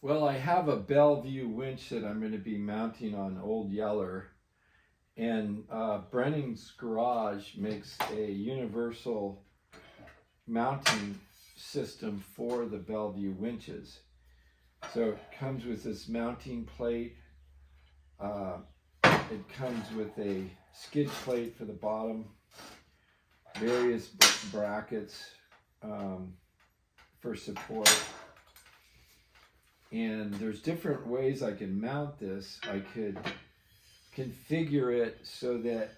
Well, I have a Bellview winch that I'm going to be mounting on Old Yeller, and Brenning's Garage makes a universal mounting system for the Bellview winches. So it comes with this mounting plate. It comes with a skid plate for the bottom, various brackets for support. And there's different ways I can mount this. I could configure it so that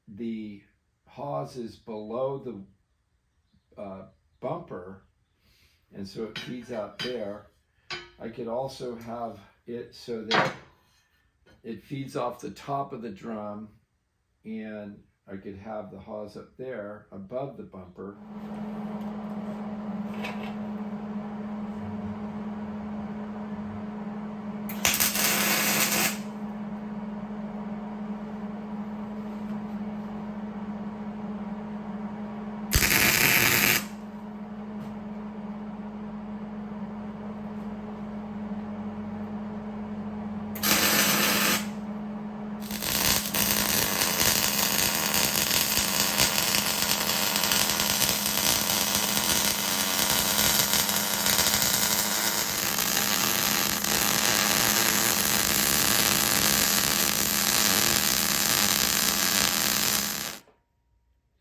the hose is below the bumper, and so it feeds out there. I could also have it so that it feeds off the top of the drum, and I could have the hose up there above the bumper.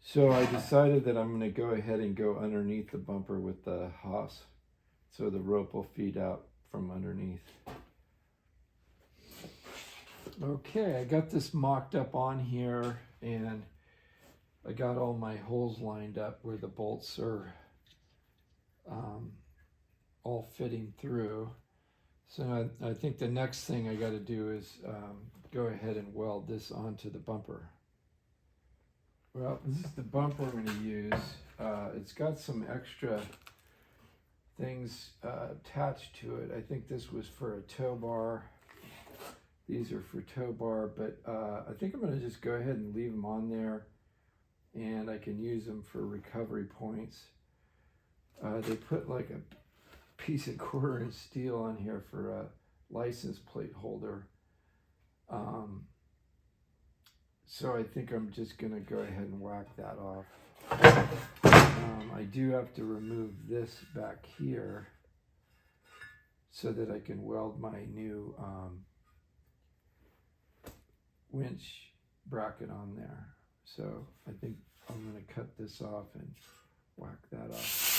So I decided that I'm going to go ahead and go underneath the bumper with the hose, so the rope will feed out from underneath. Okay, I got this mocked up on here, and I got all my holes lined up where the bolts are all fitting through. So I think the next thing I got to do is go ahead and weld this onto the bumper. Well, this is the bumper I'm going to use. It's got some extra things attached to it. I think this was for a tow bar. These are for tow bar, but I think I'm going to just go ahead and leave them on there, and I can use them for recovery points. They put like a piece of 1/4-inch steel on here for a license plate holder. So I think I'm just going to go ahead and whack that off. I do have to remove this back here so that I can weld my new winch bracket on there. So I think I'm going to cut this off and whack that off.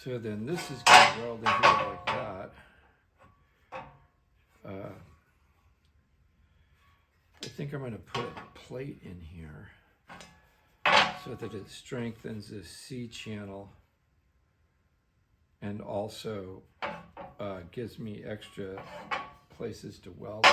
So then this is going to weld in here like that. I think I'm going to put a plate in here so that it strengthens this C channel and also gives me extra places to weld in.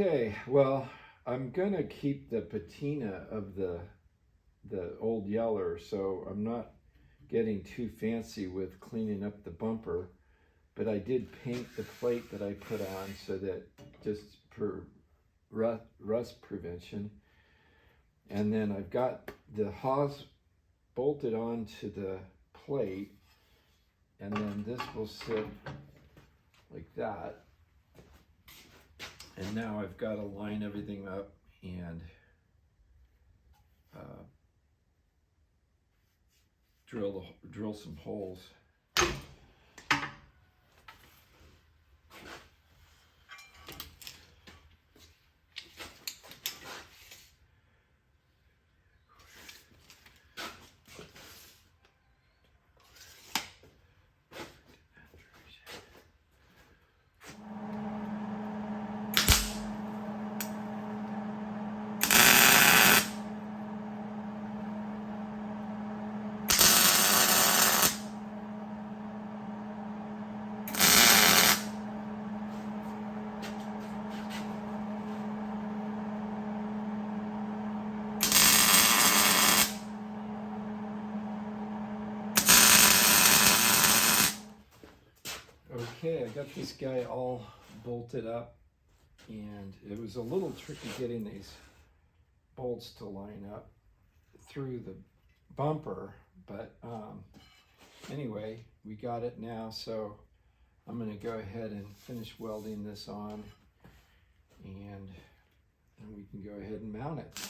Okay, well, I'm gonna keep the patina of the old Yeller, so I'm not getting too fancy with cleaning up the bumper, but I did paint the plate that I put on so that just for rust prevention. And then I've got the hose bolted onto the plate, and then this will sit like that. And now I've got to line everything up and drill some holes. Okay, I got this guy all bolted up, and it was a little tricky getting these bolts to line up through the bumper, but anyway, we got it now, so I'm going to go ahead and finish welding this on, and then we can go ahead and mount it.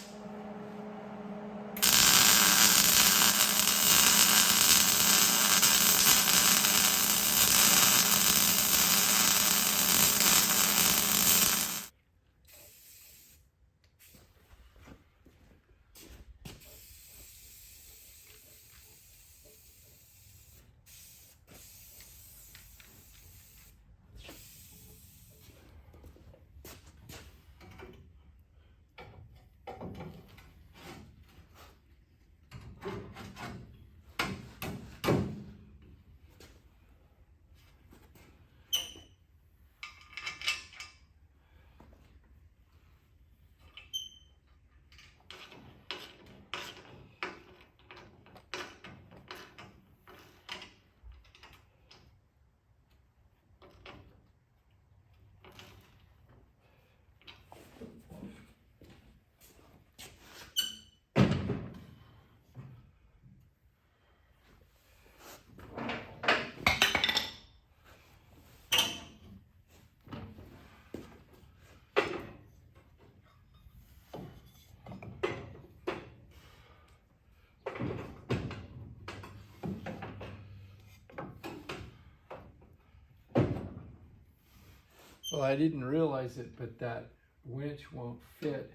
Well, I didn't realize it, but that winch won't fit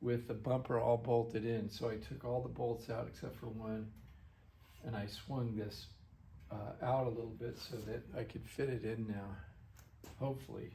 with the bumper all bolted in. So I took all the bolts out except for one, and I swung this out a little bit so that I could fit it in now, hopefully.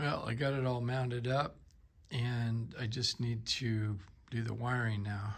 Well, I got it all mounted up, and I just need to do the wiring now.